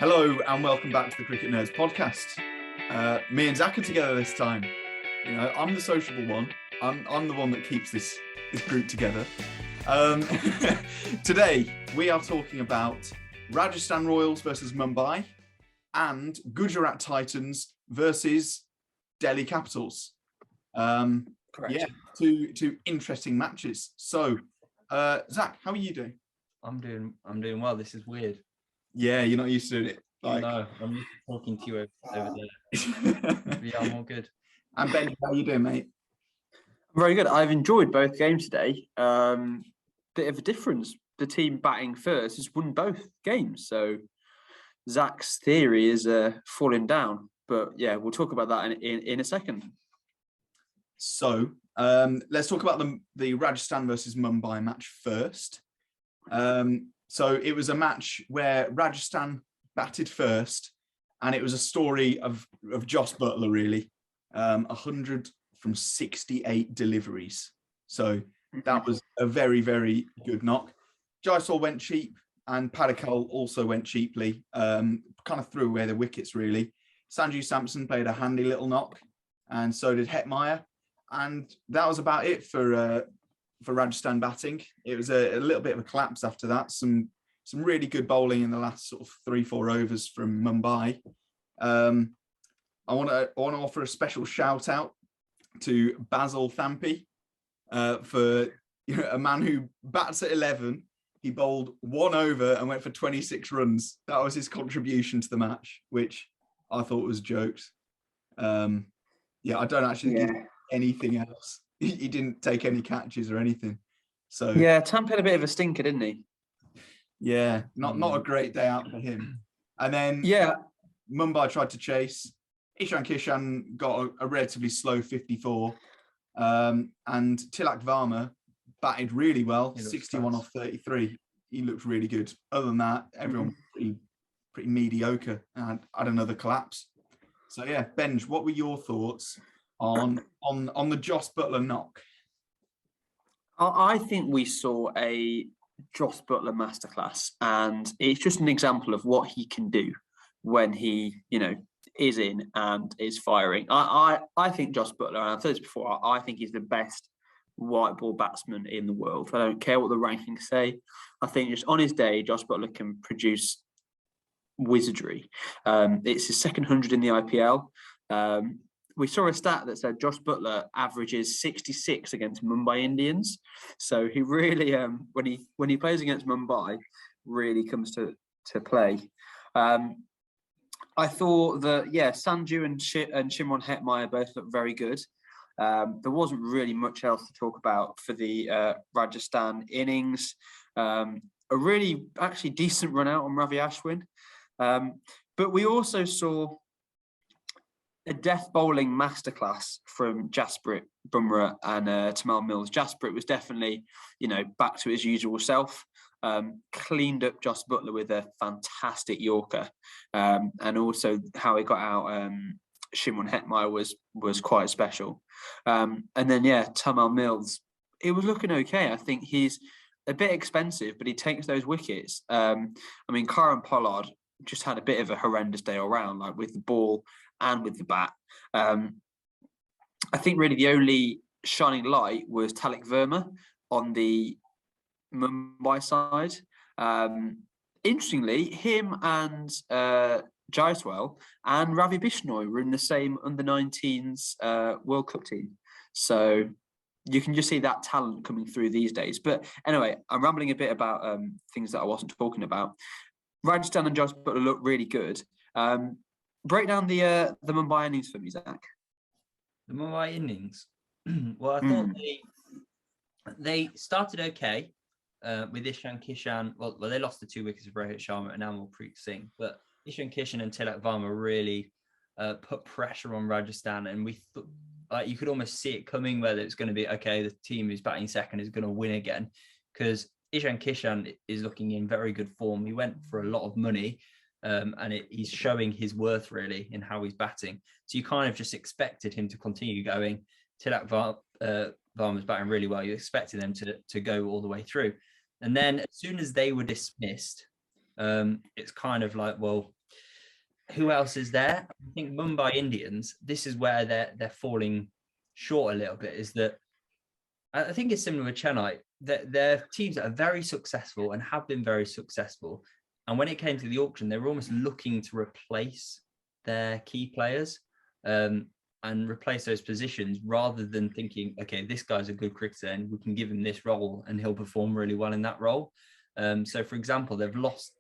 Hello and welcome back to the Cricket Nerds podcast. Me and Zach are together this time. You know, I'm the sociable one. I'm the one that keeps this group together. Today we are talking about Rajasthan Royals versus Mumbai and Gujarat Titans versus Delhi Capitals. Correct. Yeah, two interesting matches. So, Zach, how are you doing? I'm doing well. This is weird. Yeah, you're not used to doing it. No, I'm used to talking to you over there. Yeah, I'm all good. And Ben, how are you doing, mate? Very good. I've enjoyed both games today. Bit of a difference. The team batting first has won both games. So Zach's theory is falling down. But yeah, we'll talk about that in a second. So let's talk about the Rajasthan versus Mumbai match first. So it was a match where Rajasthan batted first, and it was a story of Jos Buttler, really. 100 from 68 deliveries. So that was a very, very good knock. Jaiswal went cheap, and Padikkal also went cheaply. Kind of threw away the wickets, really. Sanju Samson played a handy little knock, and so did Hetmeyer. And that was about it for Rajasthan batting. It was a little bit of a collapse after that. Some really good bowling in the last sort of 3-4 overs from Mumbai. I want to offer a special shout out to Basil Thampi for a man who bats at 11. He bowled 1 over and went for 26 runs. That was his contribution to the match, which I thought was jokes. I don't actually think anything else. He didn't take any catches or anything. So yeah, Tamp had a bit of a stinker, didn't he? Yeah, not a great day out for him. And then Mumbai tried to chase. Ishan Kishan got a relatively slow 54. And Tilak Varma batted really well, 61 off 33. He looked really good. Other than that, everyone was pretty mediocre and had another collapse. So yeah, Benj, what were your thoughts on the Jos Buttler knock? I think we saw a Jos Buttler masterclass, and it's just an example of what he can do when he, is in and is firing. I think Jos Buttler, and I've said this before, I think he's the best white ball batsman in the world. I don't care what the rankings say. I think just on his day, Jos Buttler can produce wizardry. It's his second 100 in the IPL. We saw a stat that said Jos Buttler averages 66 against Mumbai Indians. So he really, when he plays against Mumbai, really comes to play. I thought that, Sanju and Shimron Hetmeyer both looked very good. There wasn't really much else to talk about for the Rajasthan innings. A really actually decent run out on Ravi Ashwin. But we also saw a death bowling masterclass from Jasprit Bumrah and Tamal Mills. Jasprit was definitely, back to his usual self. Cleaned up Jos Buttler with a fantastic Yorker, and also how he got out Shimron Hetmeyer was quite special. And then Tamal Mills, it was looking okay. I think he's a bit expensive, but he takes those wickets. Karan Pollard just had a bit of a horrendous day all round, like with the ball and with the bat. I think really the only shining light was Tilak Varma on the Mumbai side. Interestingly, him and Jaiswal and Ravi Bishnoi were in the same under-19s World Cup team. So you can just see that talent coming through these days. But anyway, I'm rambling a bit about things that I wasn't talking about. Rajasthan and Jos Buttler look really good. Break down the Mumbai innings for me, Zach. The Mumbai innings. Well, I thought they started okay with Ishan Kishan. Well, they lost the 2 wickets of Rohit Sharma and Amalpreet Singh, but Ishan Kishan and Tilak Varma really put pressure on Rajasthan, and we thought you could almost see it coming, whether it's going to be the team who's batting second is going to win again, because Ishan Kishan is looking in very good form. He went for a lot of money. He's showing his worth really in how he's batting. So you kind of just expected him to continue going. Tilak Varma's batting really well. You expected them to go all the way through. And then as soon as they were dismissed, it's kind of like, well, who else is there? I think Mumbai Indians, this is where they're falling short a little bit, is that I think it's similar with Chennai. They're teams that are very successful and have been very successful. And when it came to the auction, they were almost looking to replace their key players and replace those positions rather than thinking, okay, this guy's a good cricketer and we can give him this role and he'll perform really well in that role. So, for example, they've lost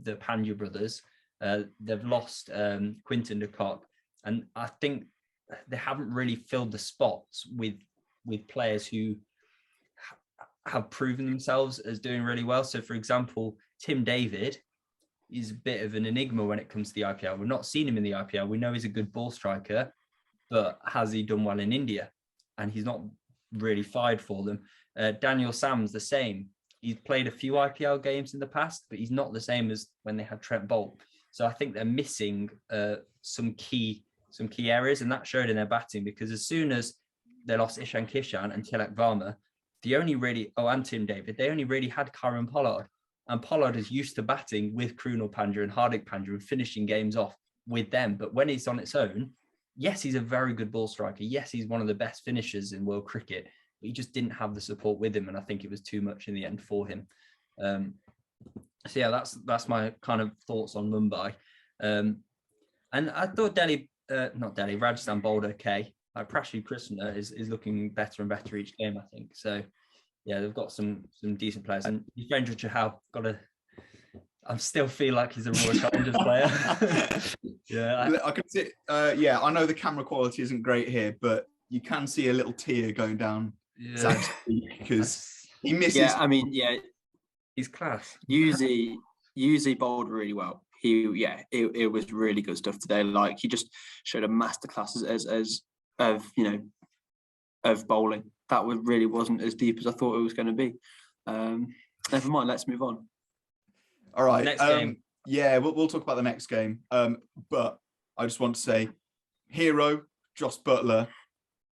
the Pandya brothers. They've lost Quinton de Kock. And I think they haven't really filled the spots with players who have proven themselves as doing really well. So, for example, Tim David is a bit of an enigma when it comes to the IPL. We've not seen him in the IPL. We know he's a good ball striker, but has he done well in India? And he's not really fired for them. Daniel Sam's the same. He's played a few IPL games in the past, but he's not the same as when they had Trent Boult. So I think they're missing some key areas, and that showed in their batting, because as soon as they lost Ishan Kishan and Tilak Varma, and Tim David, they only really had Karan Pollard. And Pollard is used to batting with Krunal Pandya and Hardik Pandya and finishing games off with them. But when he's on its own, yes, he's a very good ball striker. Yes, he's one of the best finishers in world cricket. But he just didn't have the support with him. And I think it was too much in the end for him. So yeah, that's my kind of thoughts on Mumbai. And I thought Rajasthan bowled okay. Like Prashid Krishna is looking better and better each game, I think. So yeah, they've got some decent players. And Yuzvendra Chahal I still feel like he's a Royal Challengers player. Yeah, I can see. I know the camera quality isn't great here, but you can see a little tear going down Zach's cheek because he misses. Yeah, I mean, yeah, he's class. Yuzi bowled really well. It was really good stuff today. Like, he just showed a masterclass of bowling. That really wasn't as deep as I thought it was going to be. Never mind. Let's move on. All right. Next game. Yeah, we'll talk about the next game. But I just want to say, hero Joss Butler,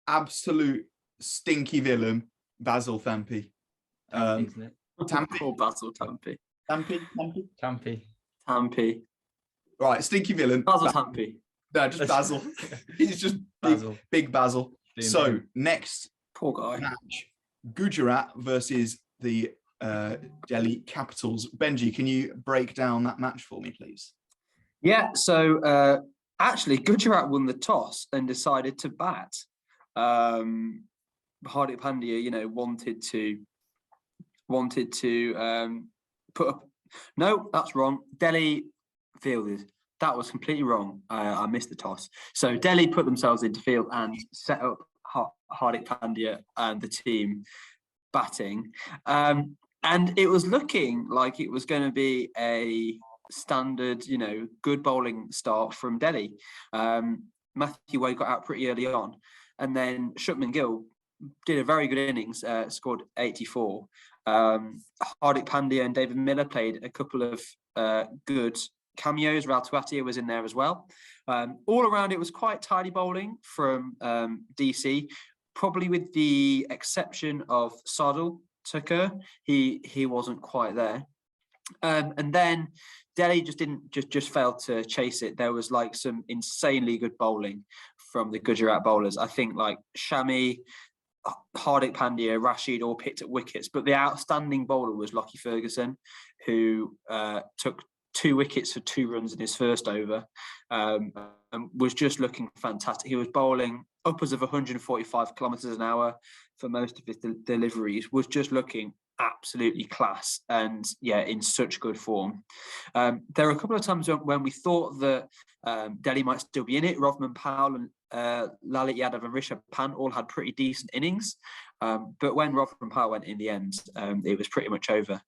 absolute stinky villain Basil Thampi. Or Basil Thampi. Thampi. Right, stinky villain. Basil Thampi. No, just Basil. He's just big Basil. So next poor guy match, Gujarat versus the Delhi Capitals. Benji, can you break down that match for me, please? Yeah, so actually Gujarat won the toss and decided to bat. Hardik Pandya, wanted to put up. No, that's wrong. Delhi fielded. That was completely wrong. I missed the toss. So Delhi put themselves into field and set up Hardik Pandya and the team batting. And it was looking like it was going to be a standard, good bowling start from Delhi. Matthew Wade got out pretty early on. And then Shubman Gill did a very good innings, scored 84. Hardik Pandya and David Miller played a couple of good cameos. Raltuatia was in there as well. All around, it was quite tidy bowling from DC, probably with the exception of Sadal Tucker. He wasn't quite there. And then Delhi just failed to chase it. There was like some insanely good bowling from the Gujarat bowlers. I think like Shami, Hardik Pandya, Rashid all picked up wickets, but the outstanding bowler was Lockie Ferguson, who took 2 wickets for 2 runs in his first over, and was just looking fantastic. He was bowling upwards of 145 kilometres an hour for most of his deliveries, was just looking absolutely class and in such good form. There were a couple of times when we thought that Delhi might still be in it. Rovman Powell and Lalit Yadav and Rishabh Pant all had pretty decent innings, but when Rovman Powell went in the end, it was pretty much over.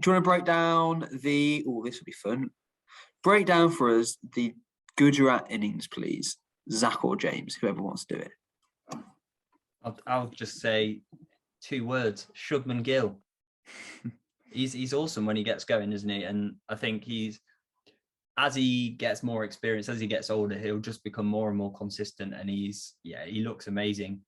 Do you want to break down this will be fun. Break down for us the Gujarat innings, please. Zach or James, whoever wants to do it. I'll just say 2 words: Shubman Gill. He's awesome when he gets going, isn't he? And I think as he gets more experience, as he gets older, he'll just become more and more consistent. And he looks amazing.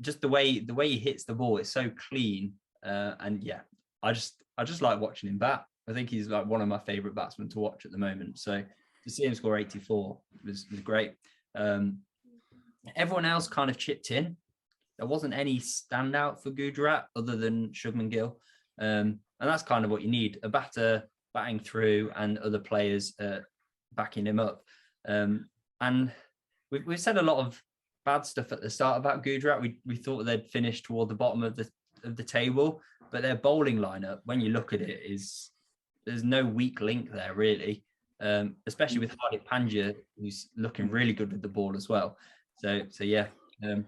Just the way he hits the ball is so clean. I just like watching him bat. I think he's like one of my favourite batsmen to watch at the moment. So to see him score 84 was great. Everyone else kind of chipped in. There wasn't any standout for Gujarat other than Shubman Gill. And that's kind of what you need, a batter batting through and other players backing him up. And we've said a lot of bad stuff at the start about Gujarat. We thought they'd finish toward the bottom of the table, but their bowling lineup, when you look at it, there's no weak link there really, especially with Hardik Pandya, who's looking really good with the ball as well. So yeah,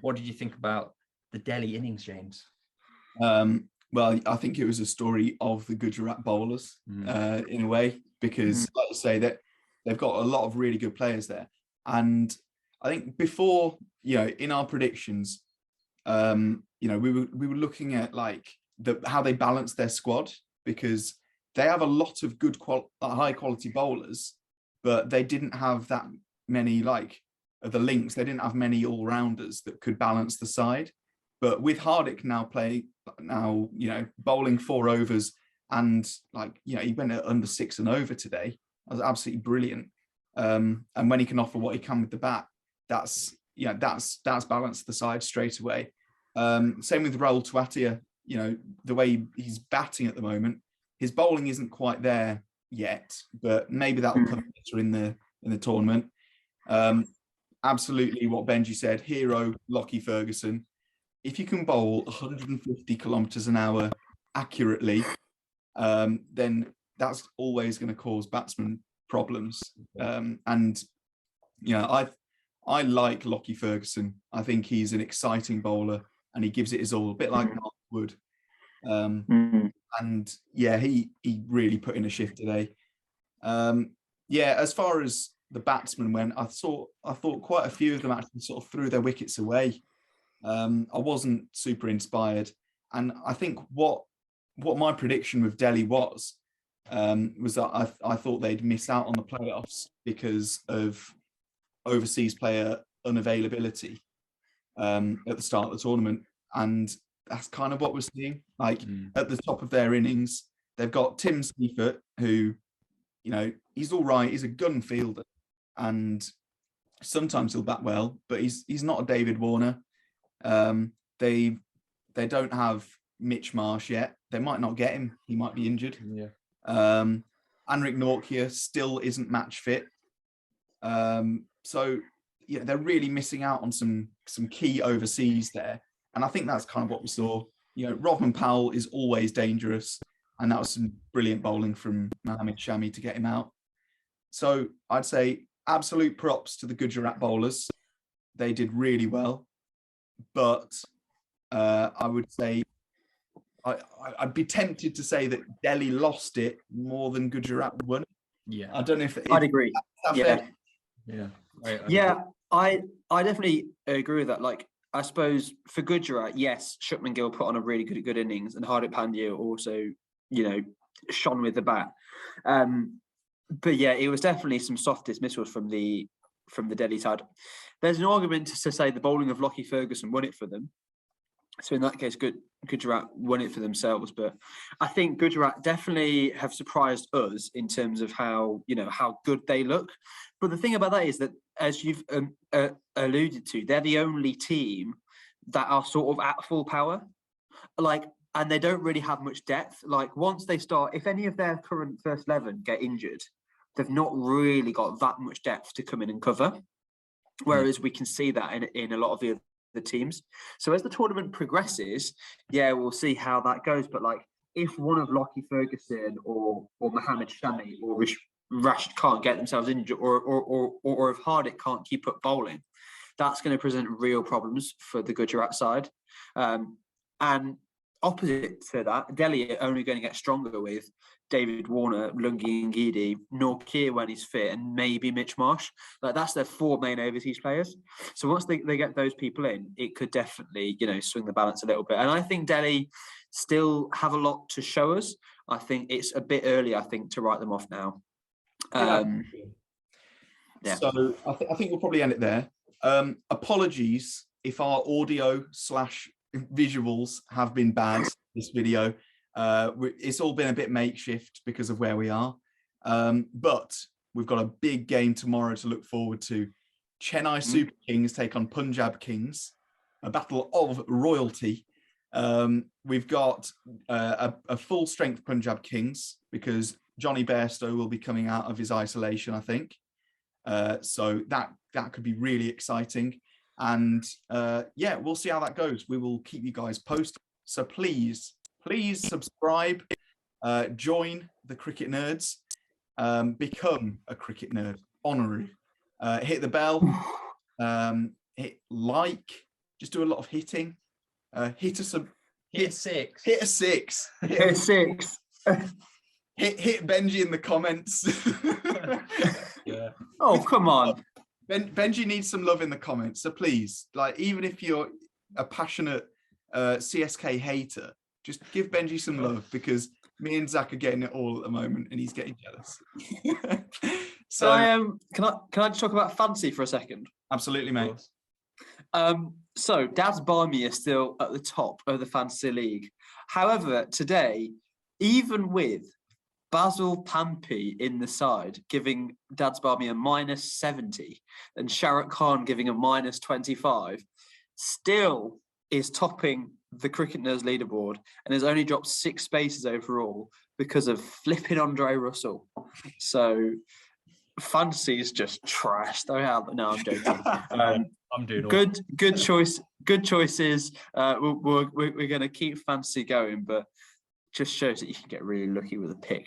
what did you think about the Delhi innings, James? Well, I think it was a story of the Gujarat bowlers in a way, because like I say, that they've got a lot of really good players there. And I think before, in our predictions, we were looking at like how they balance their squad, because they have a lot of good high quality bowlers, but they didn't have that many the links. They didn't have many all rounders that could balance the side. But with Hardik now bowling 4 overs and he went at under 6 and over today. That was absolutely brilliant. And when he can offer what he can with the bat, that's balanced the side straight away. Same with Rahul Tewatia. The way he's batting at the moment, his bowling isn't quite there yet, but maybe that will come later in the tournament. Absolutely, what Benji said. Hero Lockie Ferguson. If you can bowl 150 kilometers an hour accurately, then that's always going to cause batsmen problems. I like Lockie Ferguson. I think he's an exciting bowler, and he gives it his all, a bit like Mark Wood. And yeah, he really put in a shift today. As far as the batsmen went, I thought quite a few of them actually sort of threw their wickets away. I wasn't super inspired, and I think what my prediction with Delhi was that I thought they'd miss out on the playoffs because of overseas player unavailability at the start of the tournament, and that's kind of what we're seeing. At the top of their innings, they've got Tim Seifert, who he's all right. He's a gun fielder, and sometimes he'll bat well, but he's not a David Warner. They don't have Mitch Marsh yet. They might not get him. He might be injured. Yeah. Anrik Nortje still isn't match fit. So yeah, they're really missing out on some key overseas there. And I think that's kind of what we saw. Rovman Powell is always dangerous, and that was some brilliant bowling from Mohammad Shami to get him out. So I'd say absolute props to the Gujarat bowlers. They did really well. But I would say I'd be tempted to say that Delhi lost it more than Gujarat won. Yeah, I don't know if I'd agree. Yeah. I definitely agree with that. I suppose for Gujarat, yes, Shubman Gill put on a really good innings, and Hardik Pandya also, shone with the bat. But yeah, it was definitely some soft dismissals from the Delhi side. There's an argument to say the bowling of Lockie Ferguson won it for them. So in that case, Gujarat won it for themselves. But I think Gujarat definitely have surprised us in terms of how good they look. But the thing about that is that, as you've alluded to, they're the only team that are sort of at full power. And they don't really have much depth. Once they start, if any of their current first 11 get injured, they've not really got that much depth to come in and cover. Whereas we can see that in a lot of the other teams. So as the tournament progresses, we'll see how that goes. But if one of Lockie Ferguson or Mohammad Shami or Rashid can't get themselves injured, or if Hardik can't keep up bowling, that's going to present real problems for the Gujarat side. And opposite to that, Delhi are only going to get stronger with David Warner, Lungi Ngidi, Nortje when he's fit, and maybe Mitch Marsh. That's their 4 main overseas players. So once they get those people in, it could definitely, swing the balance a little bit. And I think Delhi still have a lot to show us. I think it's a bit early, to write them off now. So I think we'll probably end it there. Apologies if our audio/visuals have been bad this video. It's all been a bit makeshift because of where we are. But we've got a big game tomorrow to look forward to. Chennai Super Kings take on Punjab Kings, a battle of royalty. We've got a full strength Punjab Kings because Johnny Bairstow will be coming out of his isolation, I think. So that could be really exciting. And yeah, we'll see how that goes. We will keep you guys posted. So please subscribe, join the Cricket Nerds, become a Cricket Nerd honorary. Hit the bell, hit like, just do a lot of hitting. Hit a 6. Hit a 6. Hit a 6. Hit Benji in the comments. Yeah. Oh, come on. Benji needs some love in the comments. So please, like, even if you're a passionate CSK hater, just give Benji some love, because me and Zach are getting it all at the moment and he's getting jealous. So can I just talk about fantasy for a second? Absolutely, mate. So Dad's Barmy is still at the top of the fantasy league. However, today, even with Basil Pampi in the side, giving Dad's Barmy a -70 and Shahrukh Khan giving a -25, still is topping the Cricket Nerds leaderboard and has only dropped 6 spaces overall because of flipping Andre Russell. So fantasy is just trash. No, I'm joking. I'm doing good choices. We're going to keep fantasy going, but just shows that you can get really lucky with a pick.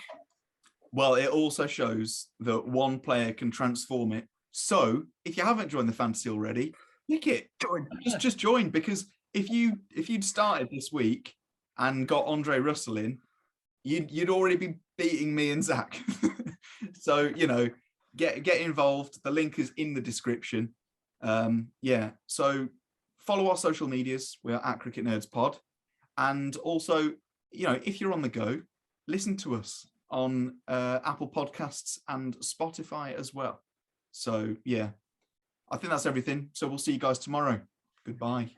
Well, it also shows that one player can transform it. So if you haven't joined the fantasy already, pick it. Join. Just join, because if you'd started this week and got Andre Russell in, you'd already be beating me and Zach. So, you know, get involved. The link is in the description. Yeah. So follow our social medias. We're at Cricket Nerds Pod. And also, you know, if you're on the go, listen to us on Apple Podcasts and Spotify as well. So, yeah, I think that's everything. So we'll see you guys tomorrow. Goodbye.